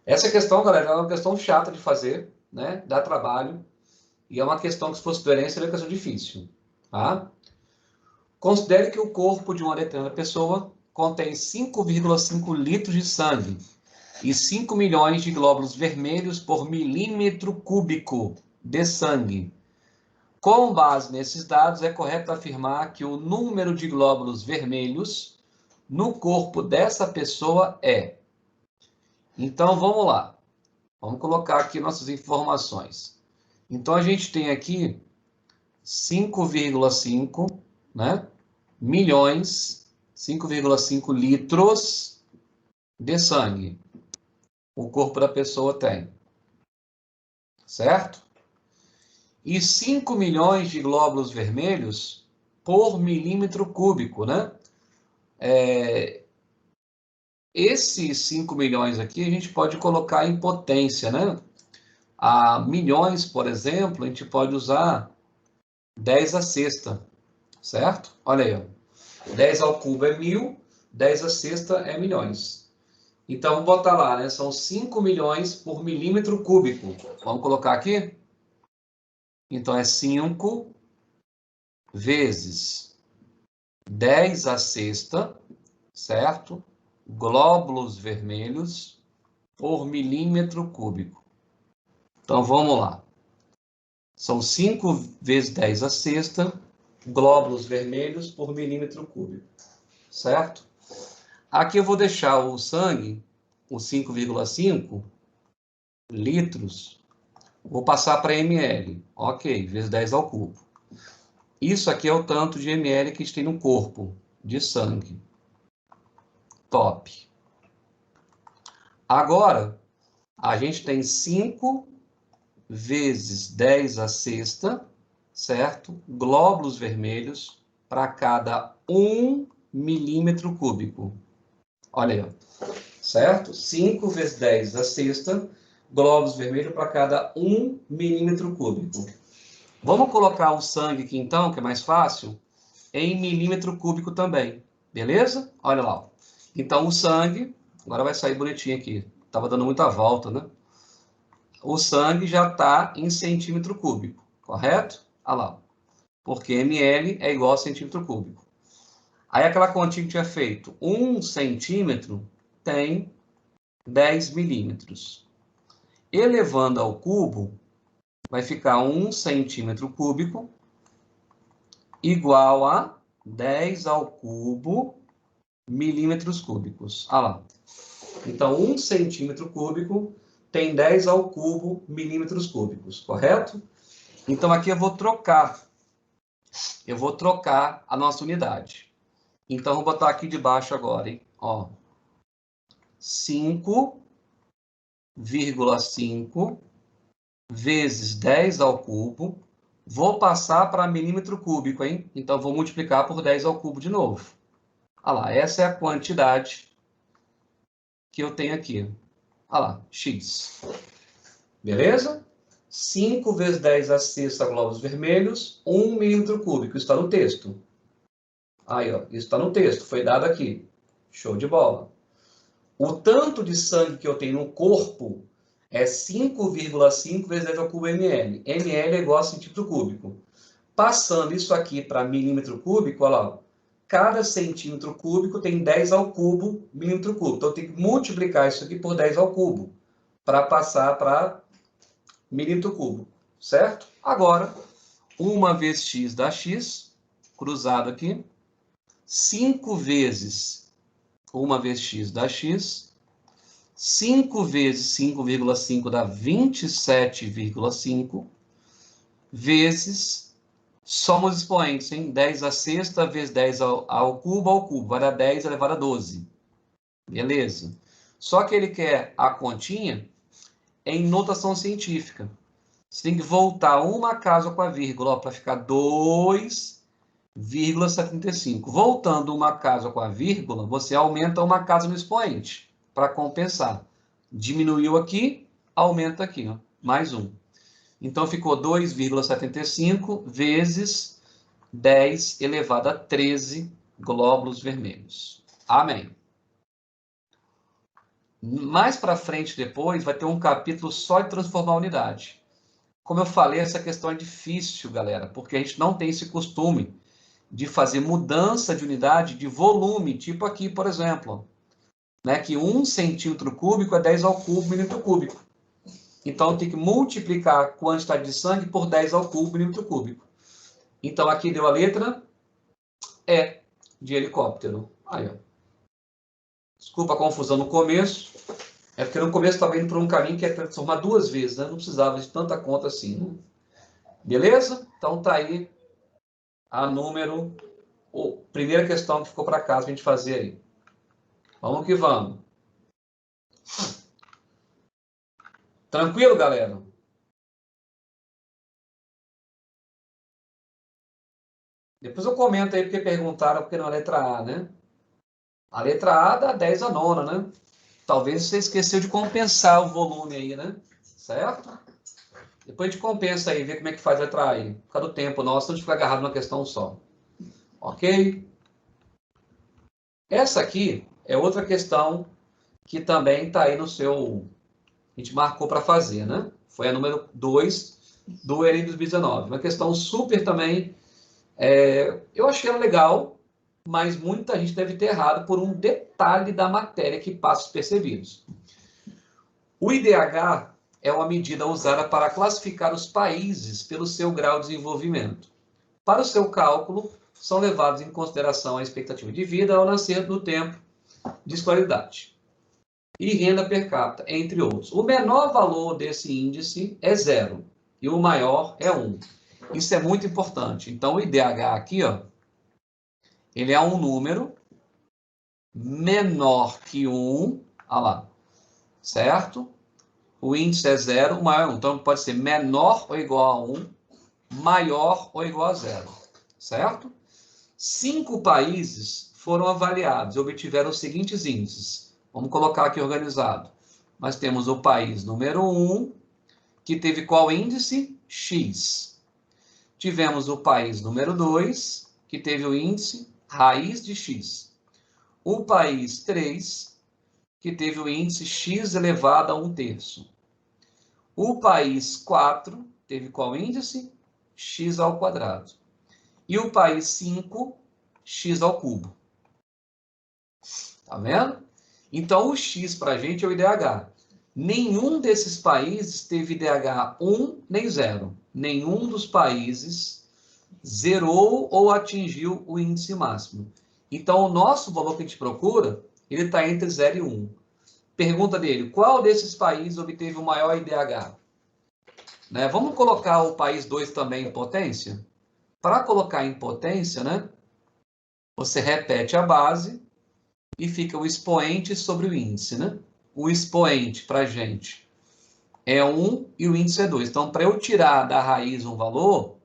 Essa questão, galera, é uma questão chata de fazer, né? Dá trabalho. E é uma questão que, se fosse doença, seria uma questão difícil. Tá? Considere que o corpo de uma determinada pessoa contém 5,5 litros de sangue e 5 milhões de glóbulos vermelhos por milímetro cúbico de sangue. Com base nesses dados, é correto afirmar que o número de glóbulos vermelhos no corpo dessa pessoa é. Então, vamos lá. Vamos colocar aqui nossas informações. Então, a gente tem aqui 5,5, né, milhões, 5,5 litros de sangue. O corpo da pessoa tem. Certo? E 5 milhões de glóbulos vermelhos por milímetro cúbico, né? Esses 5 milhões aqui a gente pode colocar em potência, né? A milhões, por exemplo, a gente pode usar 10 à sexta, certo? Olha aí, ó. 10 ao cubo é 1000, 10 à sexta é milhões. Então, vamos botar lá, né? São 5 milhões por milímetro cúbico. Vamos colocar aqui? Então, é 5 vezes 10 à sexta, certo? Glóbulos vermelhos por milímetro cúbico. Então, vamos lá. São 5 vezes 10 à sexta, glóbulos vermelhos por milímetro cúbico, certo? Aqui eu vou deixar o sangue, o 5,5 litros, vou passar para ml. Ok, vezes 10 ao cubo. Isso aqui é o tanto de ml que a gente tem no corpo de sangue. Top. Agora, a gente tem 5 vezes 10 à sexta, certo? Glóbulos vermelhos para cada 1 milímetro cúbico. Olha aí, ó. Certo? 5 vezes 10 à sexta, glóbulos vermelhos para cada 1 milímetro cúbico. Vamos colocar o sangue aqui, então, que é mais fácil, em milímetro cúbico também. Beleza? Olha lá. Ó. Então, o sangue, agora vai sair bonitinho aqui. Estava dando muita volta, né? O sangue já está em centímetro cúbico, correto? Olha lá. Porque ml é igual a centímetro cúbico. Aí aquela continha que tinha feito, 1 centímetro tem 10 milímetros. Elevando ao cubo, vai ficar 1 centímetro cúbico igual a 10 ao cubo milímetros cúbicos. Olha lá. Então, 1 centímetro cúbico tem 10 ao cubo milímetros cúbicos, correto? Então, aqui eu vou trocar a nossa unidade. Então, vou botar aqui de baixo agora, hein? Ó, 5,5 vezes 10 ao cubo. Vou passar para milímetro cúbico, hein? Então, vou multiplicar por 10 ao cubo de novo. Olha lá, essa é a quantidade que eu tenho aqui. Olha lá, x. Beleza? 5 vezes 10 à sexta glóbulos vermelhos, 1 milímetro cúbico. Isso está no texto. Aí, ó, isso está no texto, foi dado aqui. Show de bola. O tanto de sangue que eu tenho no corpo é 5,5 vezes 10 ao cubo ml. ml é igual a centímetro cúbico. Passando isso aqui para milímetro cúbico, olha lá, cada centímetro cúbico tem 10 ao cubo milímetro cúbico. Então, eu tenho que multiplicar isso aqui por 10 ao cubo para passar para milímetro cúbico, certo? Agora, 1 vezes x dá x, cruzado aqui. 5 vezes 1 vezes x dá x. 5 vezes 5,5 dá 27,5. Vezes, somos expoentes, hein? 10 à sexta vezes 10 ao cubo, vai dar 10 elevado a 12. Beleza. Só que ele quer a continha em notação científica. Você tem que voltar uma casa com a vírgula para ficar 2,75. Voltando uma casa com a vírgula, você aumenta uma casa no expoente para compensar. Diminuiu aqui, aumenta aqui, ó, mais 1. Então, ficou 2,75 vezes 10 elevado a 13 glóbulos vermelhos. Amém. Mais para frente, depois, vai ter um capítulo só de transformar a unidade. Como eu falei, essa questão é difícil, galera, porque a gente não tem esse costume de fazer mudança de unidade de volume, tipo aqui, por exemplo, né, que 1 centímetro cúbico é 10 ao cubo milímetro cúbico. Então, eu tenho que multiplicar a quantidade de sangue por 10 ao cubo milímetro cúbico. Então, aqui deu a letra E, de helicóptero. Aí, ó. Desculpa a confusão no começo. É porque no começo estava indo por um caminho que é transformar 2 vezes, né? Não precisava de tanta conta assim, né? Beleza? Então, tá aí a primeira questão que ficou para casa para a gente fazer aí. Vamos que vamos. Tranquilo, galera? Depois eu comento aí porque perguntaram porque não é a letra A, né? A letra A dá 10 a nona, né? Talvez você esqueceu de compensar o volume aí, né? Certo? Depois a gente compensa aí, vê como é que faz a letra A aí. Por causa do tempo nosso, não ficar agarrado numa questão só. Ok? Essa aqui é outra questão que também está aí no seu... A gente marcou para fazer, né? Foi a número 2 do Enem 2019. Uma questão super também... eu achei ela legal, mas muita gente deve ter errado por um detalhe da matéria que passa despercebidos. O IDH é uma medida usada para classificar os países pelo seu grau de desenvolvimento. Para o seu cálculo, são levados em consideração a expectativa de vida ao nascer do tempo de escolaridade e renda per capita, entre outros. O menor valor desse índice é 0 e o maior é 1. Isso é muito importante. Então, o IDH aqui, ó, ele é um número menor que 1, olha lá, certo? O índice é 0, o maior é 1. Então, pode ser menor ou igual a 1, maior ou igual a 0, certo? 5 países foram avaliados e obtiveram os seguintes índices. Vamos colocar aqui organizado. Nós temos o país número 1, que teve qual índice? X. Tivemos o país número 2, que teve o índice raiz de X. O país 3, que teve o índice X elevado a 1/3. O país 4 teve qual índice? X ao quadrado. E o país 5, X ao cubo. Tá vendo? Então, o X para a gente é o IDH. Nenhum desses países teve IDH 1 nem 0. Nenhum dos países zerou ou atingiu o índice máximo. Então, o nosso valor que a gente procura, ele está entre 0 e 1. Pergunta dele, qual desses países obteve o maior IDH? Né? Vamos colocar o país 2 também em potência? Para colocar em potência, né, você repete a base e fica o expoente sobre o índice. Né? O expoente para a gente é 1 e o índice é 2. Então, para eu tirar da raiz um valor,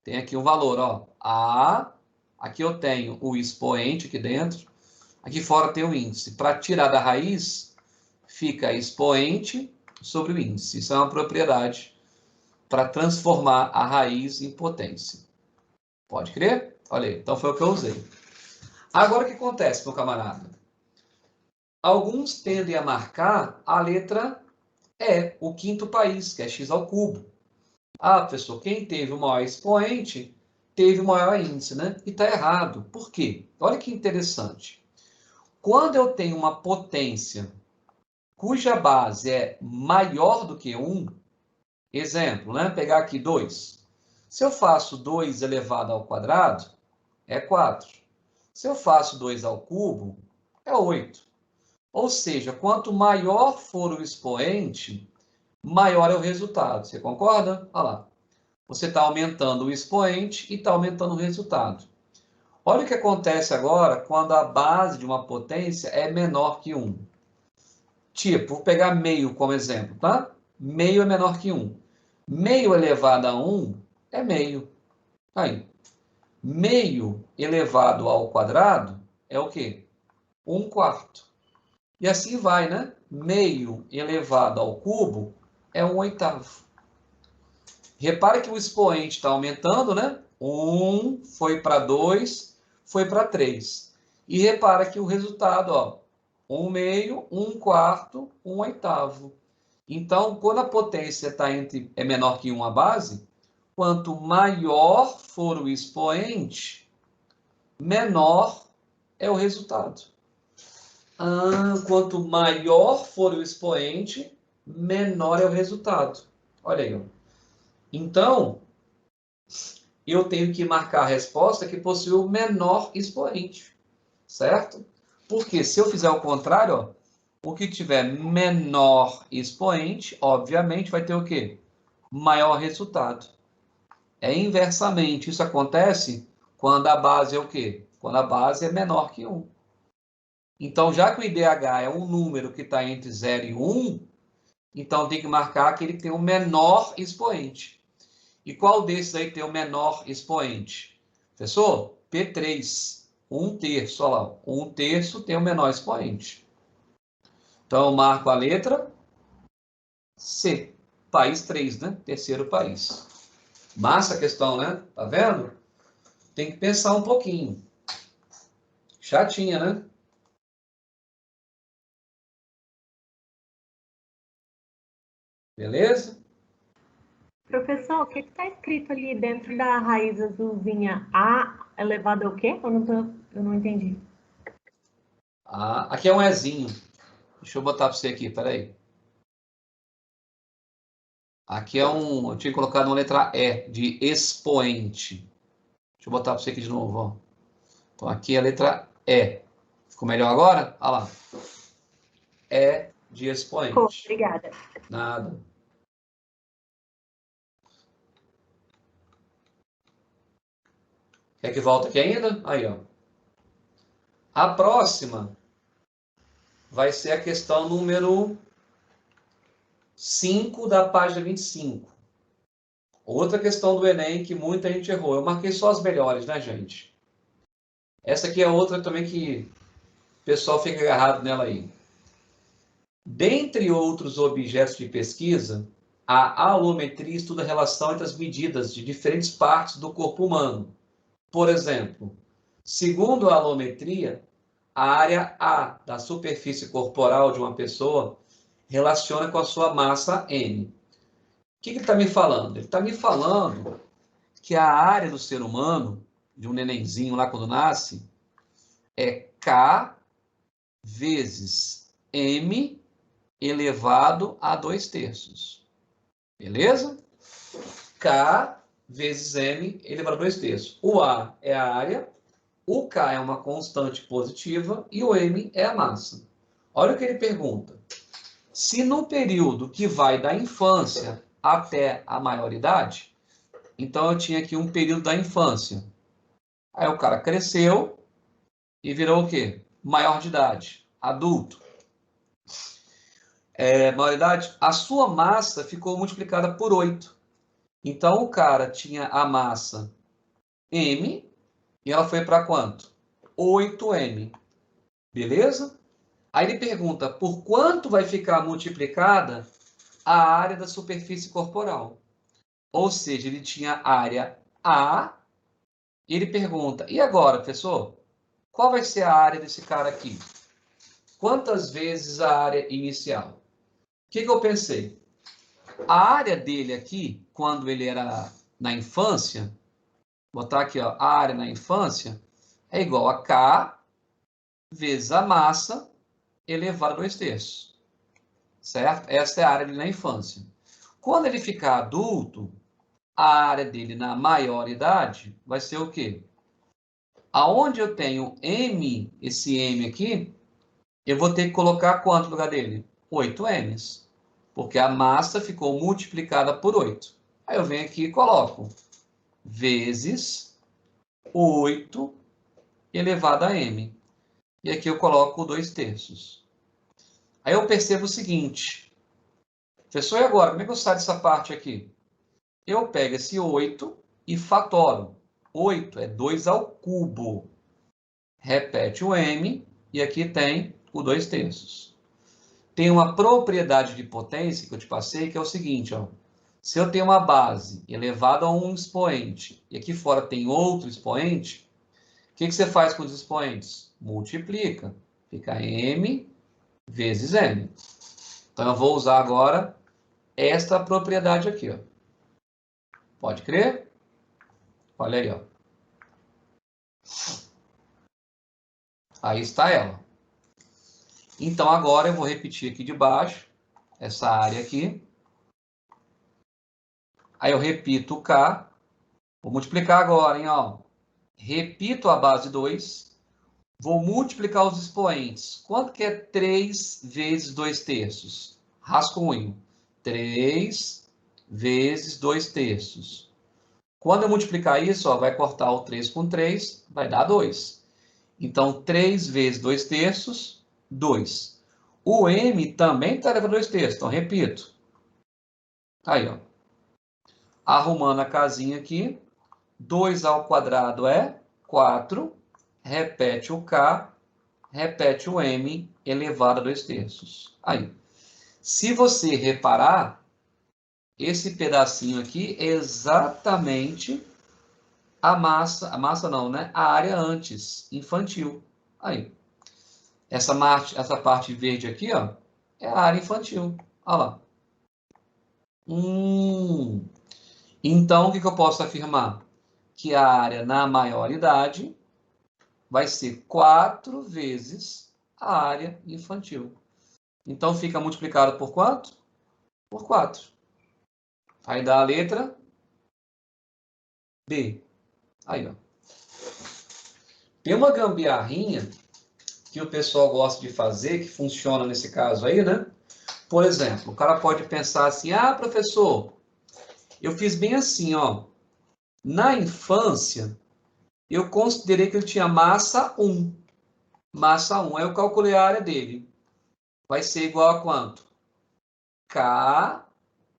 tem aqui um valor, ó, A, aqui eu tenho o expoente aqui dentro, aqui fora tem o índice. Para tirar da raiz, fica expoente sobre o índice. Isso é uma propriedade para transformar a raiz em potência. Pode crer? Olha aí, então foi o que eu usei. Agora o que acontece, meu camarada? Alguns tendem a marcar a letra E, o quinto país, que é x ao cubo. Ah, professor, quem teve o maior expoente teve o maior índice, né? E está errado. Por quê? Olha que interessante. Quando eu tenho uma potência cuja base é maior do que 1, exemplo, né? Pegar aqui 2. Se eu faço 2 elevado ao quadrado, é 4. Se eu faço 2 ao cubo, é 8. Ou seja, quanto maior for o expoente, maior é o resultado. Você concorda? Olha lá. Você está aumentando o expoente e está aumentando o resultado. Olha o que acontece agora quando a base de uma potência é menor que 1. Tipo, vou pegar meio como exemplo, tá? Meio é menor que 1. Meio elevado a 1 é meio. Aí. Meio elevado ao quadrado é o quê? 1/4. E assim vai, né? Meio elevado ao cubo é 1/8. Repare que o expoente está aumentando, né? 1 foi para 2, foi para 3. E repara que o resultado, ó, 1 meio, 1 quarto, 1 oitavo. Então, quando a potência é menor que 1 a base, quanto maior for o expoente, menor é o resultado. Quanto maior for o expoente, menor é o resultado. Olha aí. Ó. Então, eu tenho que marcar a resposta que possui o menor expoente. Certo? Porque se eu fizer o contrário, ó, o que tiver menor expoente, obviamente, vai ter o quê? Maior resultado. É inversamente. Isso acontece quando a base é o quê? Quando a base é menor que 1. Então, já que o IDH é um número que está entre 0 e 1, então tem que marcar aquele que tem o menor expoente. E qual desses aí tem o menor expoente? Professor, P3, 1/3, olha lá, 1/3 tem o menor expoente. Então, eu marco a letra C, país 3, né? Terceiro país. Massa a questão, né? Tá vendo? Tem que pensar um pouquinho. Chatinha, né? Beleza? Professor, o que está escrito ali dentro da raiz azulzinha? A elevado ao quê? Eu não entendi. Aqui é um Ezinho. Deixa eu botar para você aqui, peraí. Aqui é um... Eu tinha colocado uma letra E, de expoente. Deixa eu botar para você aqui de novo, ó. Então, aqui é a letra E. Ficou melhor agora? Olha lá. E de expoente. Obrigada. Nada. Quer que volte aqui ainda? Aí, ó. A próxima vai ser a questão número 5 da página 25. Outra questão do Enem que muita gente errou. Eu marquei só as melhores, né, gente? Essa aqui é outra também que o pessoal fica agarrado nela aí. Dentre outros objetos de pesquisa, a alometria estuda a relação entre as medidas de diferentes partes do corpo humano. Por exemplo, segundo a alometria, a área A da superfície corporal de uma pessoa relaciona com a sua massa M. O que ele está me falando? Ele está me falando que a área do ser humano, de um nenenzinho lá quando nasce, é K vezes M elevado a 2/3. Beleza? K vezes M elevado a 2/3. O A é a área, o K é uma constante positiva e o M é a massa. Olha o que ele pergunta. Se no período que vai da infância até a maioridade, então eu tinha aqui um período da infância. Aí o cara cresceu e virou o quê? Maior de idade, adulto. Maioridade, a sua massa ficou multiplicada por 8. Então o cara tinha a massa M e ela foi para quanto? 8M. Beleza? Aí ele pergunta por quanto vai ficar multiplicada a área da superfície corporal. Ou seja, ele tinha área A e ele pergunta, e agora, professor? Qual vai ser a área desse cara aqui? Quantas vezes a área inicial? O que eu pensei? A área dele aqui, quando ele era na infância, botar aqui, ó, a área na infância, é igual a K vezes a massa elevado a 2/3. Certo? Essa é a área dele na infância. Quando ele ficar adulto, a área dele na maioridade vai ser o quê? Aonde eu tenho M, esse M aqui, eu vou ter que colocar quanto no lugar dele? 8Ms. Porque a massa ficou multiplicada por 8. Aí eu venho aqui e coloco vezes 8 elevado a M. E aqui eu coloco 2/3. Aí eu percebo o seguinte. Professor, e agora? Como é que eu saio dessa parte aqui? Eu pego esse 8 e fatoro. 8 é 2 ao cubo. Repete o M e aqui tem o 2/3. Tem uma propriedade de potência que eu te passei, que é o seguinte, ó. Se eu tenho uma base elevada a um expoente e aqui fora tem outro expoente, o que você faz com os expoentes? Multiplica. Fica M vezes m. Então, eu vou usar agora esta propriedade aqui, ó. Pode crer? Olha aí, ó. Aí está ela. Então, agora eu vou repetir aqui de baixo, essa área aqui. Aí eu repito o K. Vou multiplicar agora, hein, ó. Repito a base 2. Vou multiplicar os expoentes. Quanto que é 3 vezes 2/3? Rascunho. 3 vezes 2/3. Quando eu multiplicar isso, ó, vai cortar o 3 com 3, vai dar 2. Então, 3 vezes 2/3, 2. O m também está elevado a 2/3. Então, repito. Aí, ó. Arrumando a casinha aqui. 2 ao quadrado é 4. Repete o k. Repete o m elevado a 2/3. Aí. Se você reparar, esse pedacinho aqui é exatamente a massa não, né? A área antes, infantil. Aí. Essa parte verde aqui, ó, é a área infantil. Olha lá. Então, o que eu posso afirmar? Que a área na maioridade vai ser 4 vezes a área infantil. Então, fica multiplicado por quanto? Por 4. Aí dá a letra B. Aí, ó. Tem uma gambiarrinha que o pessoal gosta de fazer, que funciona nesse caso aí, né? Por exemplo, o cara pode pensar assim, ah, professor, eu fiz bem assim, ó. Na infância, eu considerei que ele tinha massa 1. Massa 1. Aí eu calculei a área dele. Vai ser igual a quanto? K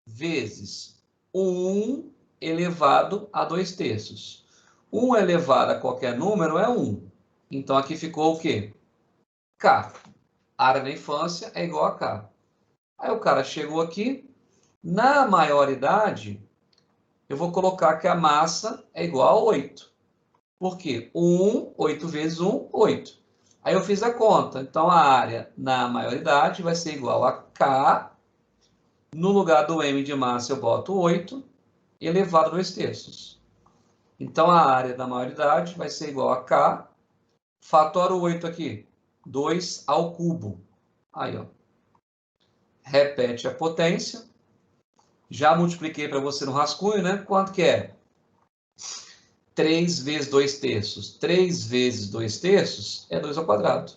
vezes 1 elevado a 2/3. 1 elevado a qualquer número é 1. Então, aqui ficou o quê? K. A área da infância é igual a K. Aí o cara chegou aqui. Na maioridade, eu vou colocar que a massa é igual a 8. Por quê? 8 vezes 1, 8. Aí eu fiz a conta. Então, a área na maioridade vai ser igual a K. No lugar do m de massa, eu boto 8 elevado a 2/3. Então, a área da maioridade vai ser igual a K. Fatora o 8 aqui. 2 ao cubo. Aí, ó. Repete a potência. Já multipliquei para você no rascunho, né? Quanto que é? 3 vezes 2/3. 3 vezes 2/3 é 2 ao quadrado.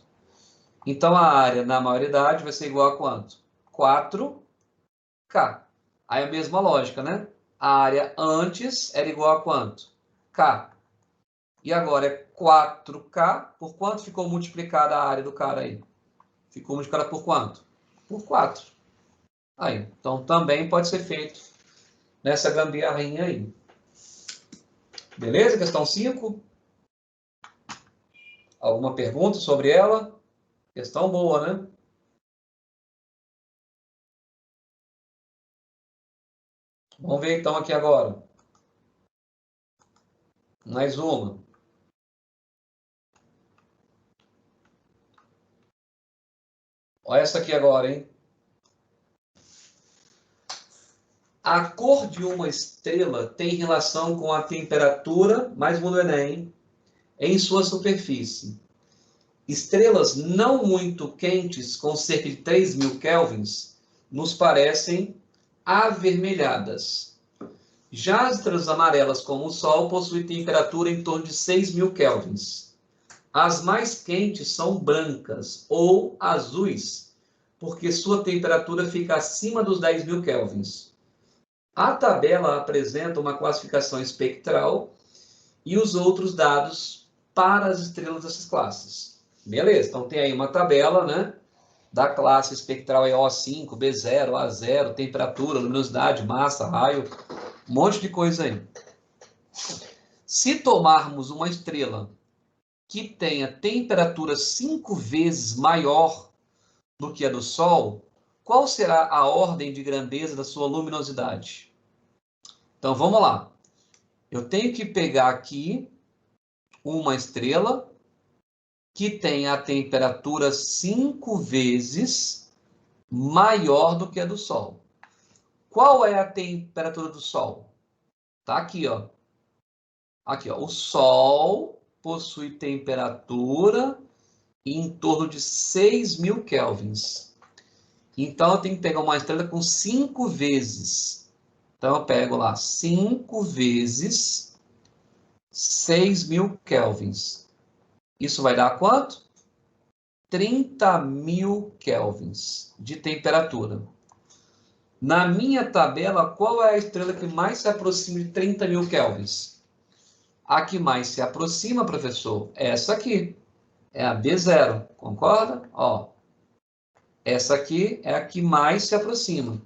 Então, a área na maioridade vai ser igual a quanto? 4K. Aí a mesma lógica, né? A área antes era igual a quanto? K. E agora é 4K. Por quanto ficou multiplicada a área do cara aí? Ficou multiplicada por quanto? Por 4. Aí. Então, também pode ser feito nessa gambiarrinha aí. Beleza? Questão 5. Alguma pergunta sobre ela? Questão boa, né? Vamos ver então aqui agora. Mais uma. Olha essa aqui agora, hein? A cor de uma estrela tem relação com a temperatura, mais um do Enem, em sua superfície. Estrelas não muito quentes, com cerca de 3.000 kelvins, nos parecem avermelhadas. Já as estrelas amarelas, como o Sol, possuem temperatura em torno de 6.000 kelvins. As mais quentes são brancas ou azuis, porque sua temperatura fica acima dos 10.000 kelvins. A tabela apresenta uma classificação espectral e os outros dados para as estrelas dessas classes. Beleza, então tem aí uma tabela, né, da classe espectral O5, B0, A0, temperatura, luminosidade, massa, raio, um monte de coisa aí. Se tomarmos uma estrela que tenha temperatura 5 vezes maior do que a do Sol, qual será a ordem de grandeza da sua luminosidade? Então, vamos lá. Eu tenho que pegar aqui uma estrela que tem a temperatura 5 vezes maior do que a do Sol. Qual é a temperatura do Sol? Tá aqui, ó. Aqui, ó. O Sol possui temperatura em torno de 6.000 kelvins. Então, eu tenho que pegar uma estrela com 5 vezes. Então, eu pego lá 5 vezes 6.000 kelvins. Isso vai dar quanto? 30.000 kelvins de temperatura. Na minha tabela, qual é a estrela que mais se aproxima de 30.000 kelvins? A que mais se aproxima, professor, é essa aqui. É a B0, concorda? Ó, essa aqui é a que mais se aproxima.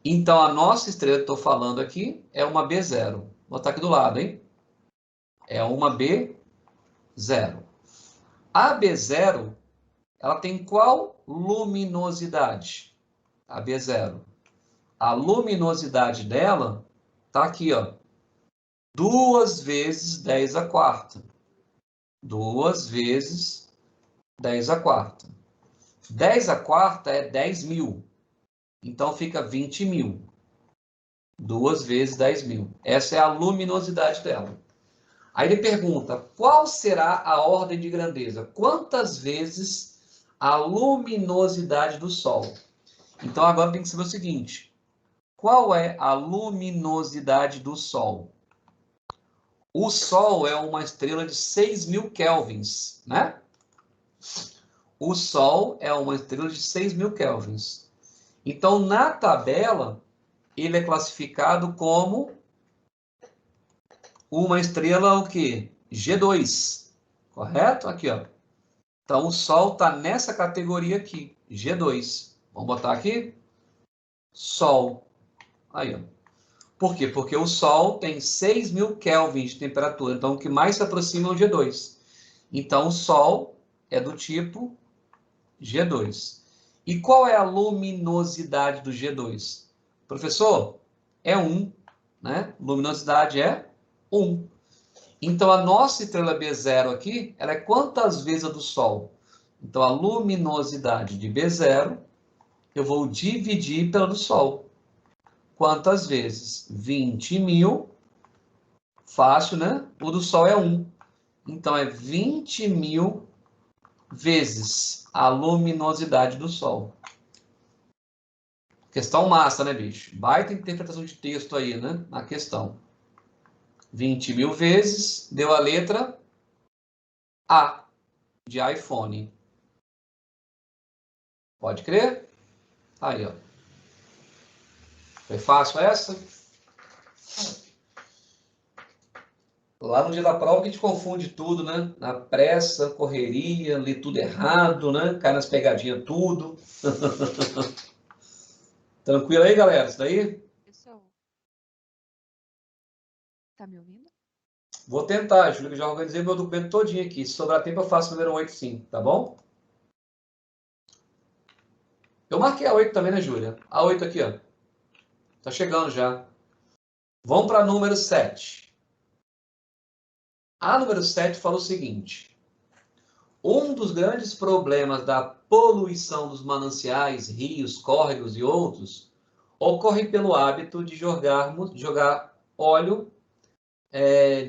Então, a nossa estrela que estou falando aqui é uma B0. Vou botar aqui do lado, hein? É uma B0. A B0, ela tem qual luminosidade? A B0. A luminosidade dela está aqui, ó. 2 vezes 10 à quarta. 2 vezes 10 à quarta. 10 à quarta é 10.000. Então, fica 20.000. 2 vezes 10.000. Essa é a luminosidade dela. Aí ele pergunta, qual será a ordem de grandeza? Quantas vezes a luminosidade do Sol? Então, agora tem que saber o seguinte. Qual é a luminosidade do Sol? O Sol é uma estrela de 6.000 kelvins, né? O Sol é uma estrela de 6.000 kelvins. Então, na tabela, ele é classificado como uma estrela o quê? G2, correto? Aqui, ó. Então, o Sol está nessa categoria aqui, G2. Vamos botar aqui? Sol. Aí, ó. Por quê? Porque o Sol tem 6.000 kelvins de temperatura. Então, o que mais se aproxima é o G2. Então, o Sol é do tipo G2. E qual é a luminosidade do G2? Professor, é 1, né? Luminosidade é 1. Então, a nossa estrela B0 aqui, ela é quantas vezes a do Sol? Então, a luminosidade de B0, eu vou dividir pela do Sol. Quantas vezes? 20.000. Fácil, né? O do Sol é 1. Então, é 20.000 vezes a luminosidade do Sol. Questão massa, né, bicho? Baita interpretação de texto aí, né? Na questão. 20.000 vezes, deu a letra A, de iPhone. Pode crer? Aí, ó. Foi fácil essa? Lá no dia da prova que a gente confunde tudo, né? Na pressa, correria, lê tudo errado, né? Cai nas pegadinhas tudo. Tranquilo aí, galera? Isso daí? Pessoal, tá me ouvindo? Vou tentar, Júlio, que já organizei meu documento todinho aqui. Se sobrar tempo, eu faço o número 8 sim, tá bom? Eu marquei a 8 também, né, Júlia? A 8 aqui, ó. Tá chegando já. Vamos para número 7. A número 7 fala o seguinte. Um dos grandes problemas da poluição dos mananciais, rios, córregos e outros ocorre pelo hábito de jogar óleo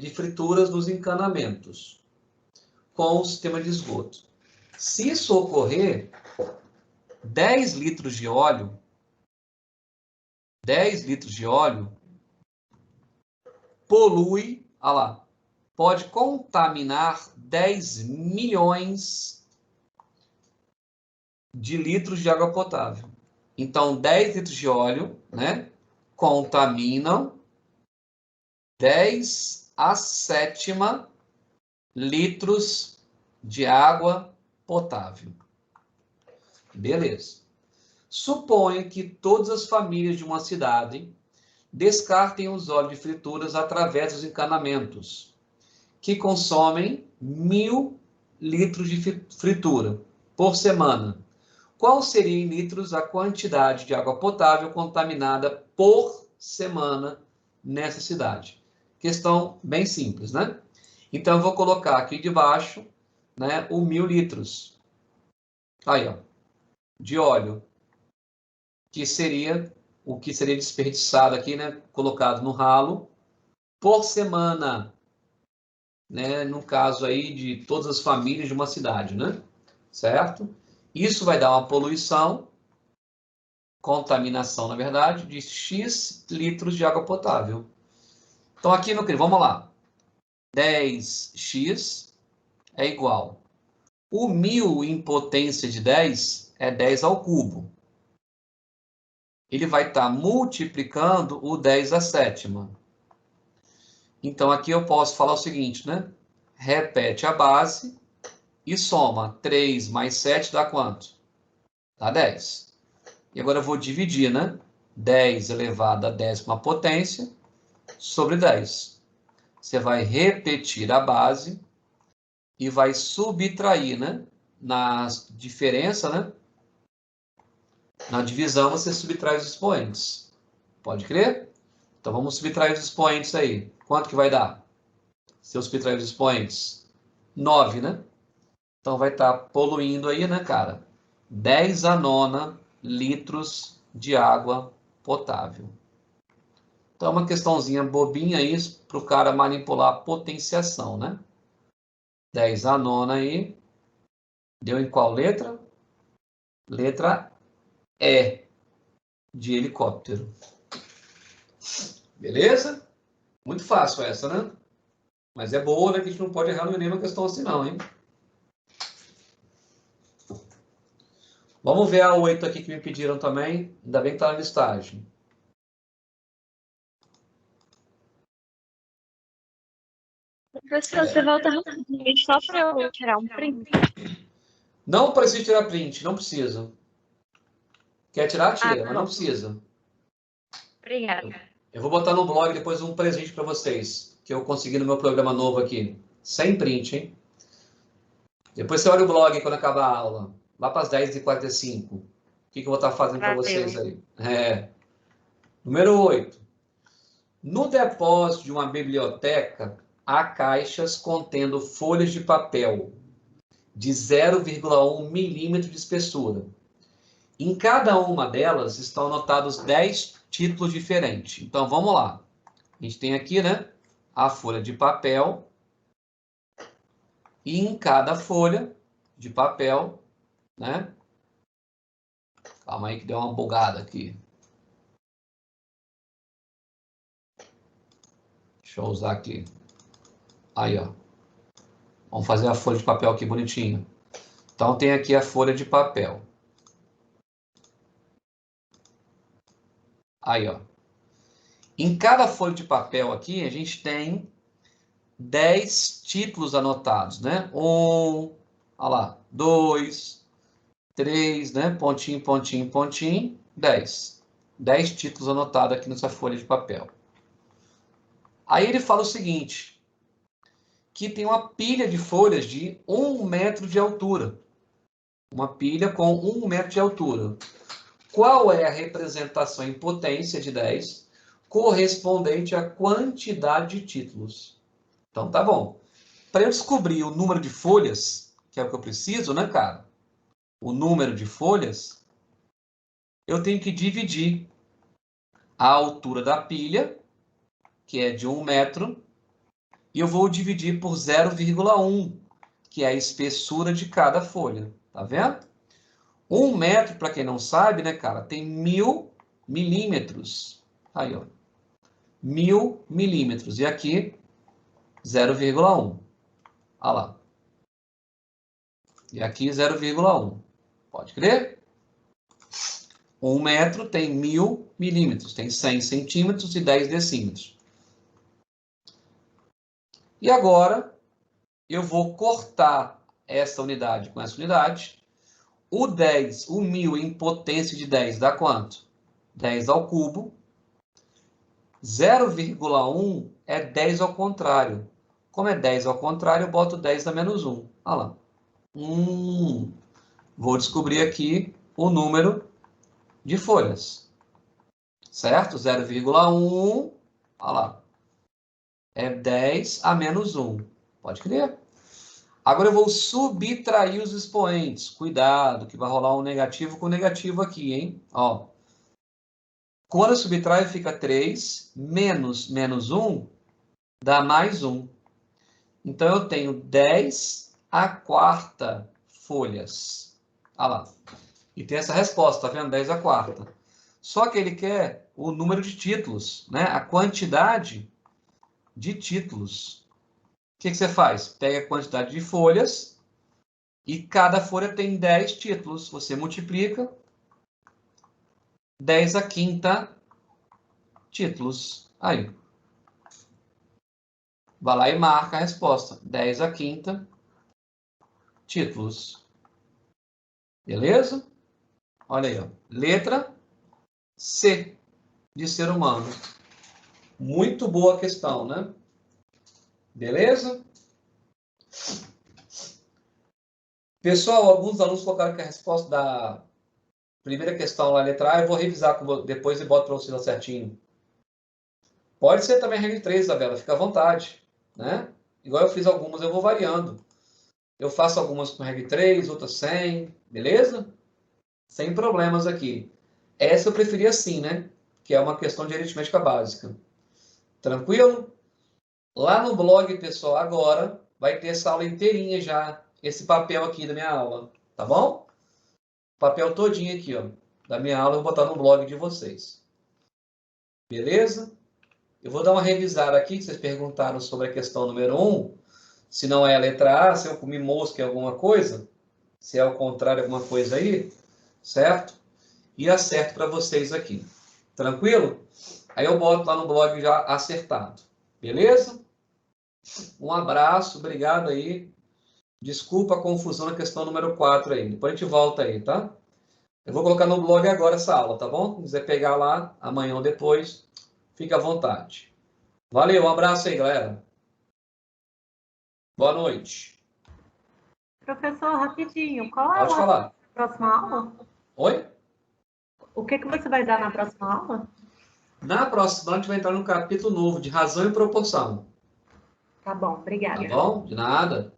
de frituras nos encanamentos com o sistema de esgoto. Se isso ocorrer, 10 litros de óleo polui, olha lá, pode contaminar 10 milhões de litros de água potável. Então, 10 litros de óleo, né, contaminam 10 a sétima litros de água potável. Beleza. Suponha que todas as famílias de uma cidade descartem os óleos de frituras através dos encanamentos, que consomem 1.000 litros de fritura por semana. Qual seria em litros a quantidade de água potável contaminada por semana nessa cidade? Questão bem simples, né? Então, eu vou colocar aqui debaixo né, o 1.000 litros. Aí, ó, de óleo, que seria o que seria desperdiçado aqui, né, colocado no ralo, por semana, né, no caso aí de todas as famílias de uma cidade, né, certo? Isso vai dar uma poluição, contaminação, na verdade, de X litros de água potável. Então, aqui, meu querido, vamos lá. 10x é igual. O 1.000 em potência de 10 é 10 ao cubo. Ele vai estar multiplicando o 10 à sétima. Então, aqui eu posso falar o seguinte, né? Repete a base e soma. 3 mais 7 dá quanto? Dá 10. E agora eu vou dividir, né? 10 elevado à décima potência sobre 10. Você vai repetir a base e vai subtrair, né? Na diferença, né? Na divisão, você subtrai os expoentes. Pode crer? Então, vamos subtrair os expoentes aí. Quanto que vai dar? Se eu subtrair os expoentes? 9, né? Então, vai estar poluindo aí, né, cara? 10 a nona litros de água potável. Então, é uma questãozinha bobinha aí para o cara manipular a potenciação, né? 10 a nona aí. Deu em qual letra? Letra E, de helicóptero. Beleza? Muito fácil essa, né? Mas é boa, né? Que a gente não pode errar no nenhuma questão assim, não, hein? Vamos ver a 8 aqui que me pediram também. Ainda bem que está na listagem. Professor, você volta rapidinho só para eu tirar um print? Não precisa tirar print, não precisa. Quer tirar? Tira, mas não Pronto. precisa. Obrigada. Eu vou botar no blog depois um presente para vocês, que eu consegui no meu programa novo aqui. Sem print, hein? Depois você olha o blog quando acabar a aula. Lá para as 10h45. O que eu vou estar fazendo para vocês aí? Número 8. No depósito de uma biblioteca, há caixas contendo folhas de papel de 0,1 milímetro de espessura. Em cada uma delas estão anotados 10 títulos diferentes. Então, vamos lá. A gente tem aqui, né, a folha de papel. E em cada folha de papel, né? Calma aí que deu uma bugada aqui. Deixa eu usar aqui. Aí, ó. Vamos fazer a folha de papel aqui bonitinho. Então, tem aqui a folha de papel. Aí, ó. Em cada folha de papel aqui, a gente tem 10 títulos anotados, né? 1, olha lá, 2, 3, né? Pontinho, pontinho, pontinho, 10. 10 títulos anotados aqui nessa folha de papel. Aí ele fala o seguinte, que tem uma pilha de folhas de 1 metro de altura. Uma pilha com 1 metro de altura. Qual é a representação em potência de 10 correspondente à quantidade de títulos? Então, tá bom. Para eu descobrir o número de folhas, que é o que eu preciso, né, cara? O número de folhas, eu tenho que dividir a altura da pilha, que é de 1 metro, e eu vou dividir por 0,1, que é a espessura de cada folha. Tá vendo? 1 metro, para quem não sabe, né, cara, tem 1.000 milímetros. Aí, ó. 1.000 milímetros. E aqui, 0,1. Olha lá. E aqui, 0,1. Pode crer? 1 metro tem 1.000 milímetros. Tem 100 centímetros e 10 decímetros. E agora, eu vou cortar essa unidade com essa unidade. O 10, o 1.000 em potência de 10 dá quanto? 10 ao cubo. 0,1 é 10 ao contrário. Como é 10 ao contrário, eu boto 10 a menos 1. Olha lá. Vou descobrir aqui o número de folhas. Certo? 0,1. Olha lá. É 10 a menos 1. Pode crer? Agora eu vou subtrair os expoentes. Cuidado, que vai rolar um negativo com negativo aqui, hein? Ó. Quando eu subtraio, fica 3 menos 1 dá mais 1. Então, eu tenho 10 a quarta folhas. Olha lá. E tem essa resposta, tá vendo? 10 a quarta. Só que ele quer o número de títulos, né? A quantidade de títulos. O que você faz? Pega a quantidade de folhas e cada folha tem 10 títulos. Você multiplica 10 a quinta títulos. Aí. Vai lá e marca a resposta. 10 a quinta títulos. Beleza? Olha aí, ó. Letra C de ser humano. Muito boa a questão, né? Beleza? Pessoal, alguns alunos colocaram que a resposta da primeira questão lá, letra A, eu vou revisar depois e boto para vocês certinho. Pode ser também a regra 3, Isabela, fica à vontade, né? Igual eu fiz algumas, eu vou variando. Eu faço algumas com regra 3, outras sem, beleza? Sem problemas aqui. Essa eu preferi assim, né? Que é uma questão de aritmética básica. Tranquilo? Lá no blog, pessoal, agora vai ter essa aula inteirinha já, esse papel aqui da minha aula, tá bom? Papel todinho aqui, ó, da minha aula, eu vou botar no blog de vocês. Beleza? Eu vou dar uma revisada aqui, que vocês perguntaram sobre a questão número 1, se não é a letra A, se eu comi mosca em alguma coisa, se é ao contrário alguma coisa aí, certo? E acerto para vocês aqui. Tranquilo? Aí eu boto lá no blog já acertado. Beleza? Um abraço, obrigado aí. Desculpa a confusão na questão número 4 aí. Depois a gente volta aí, tá? Eu vou colocar no blog agora essa aula, tá bom? Se quiser pegar lá amanhã ou depois, fica à vontade. Valeu, um abraço aí, galera. Boa noite. Professor, rapidinho, qual é Pode falar. a próxima aula? Oi? O que você vai dar na próxima aula? Na próxima, a gente vai entrar num capítulo novo de razão e proporção. Tá bom, obrigada. Tá bom? De nada.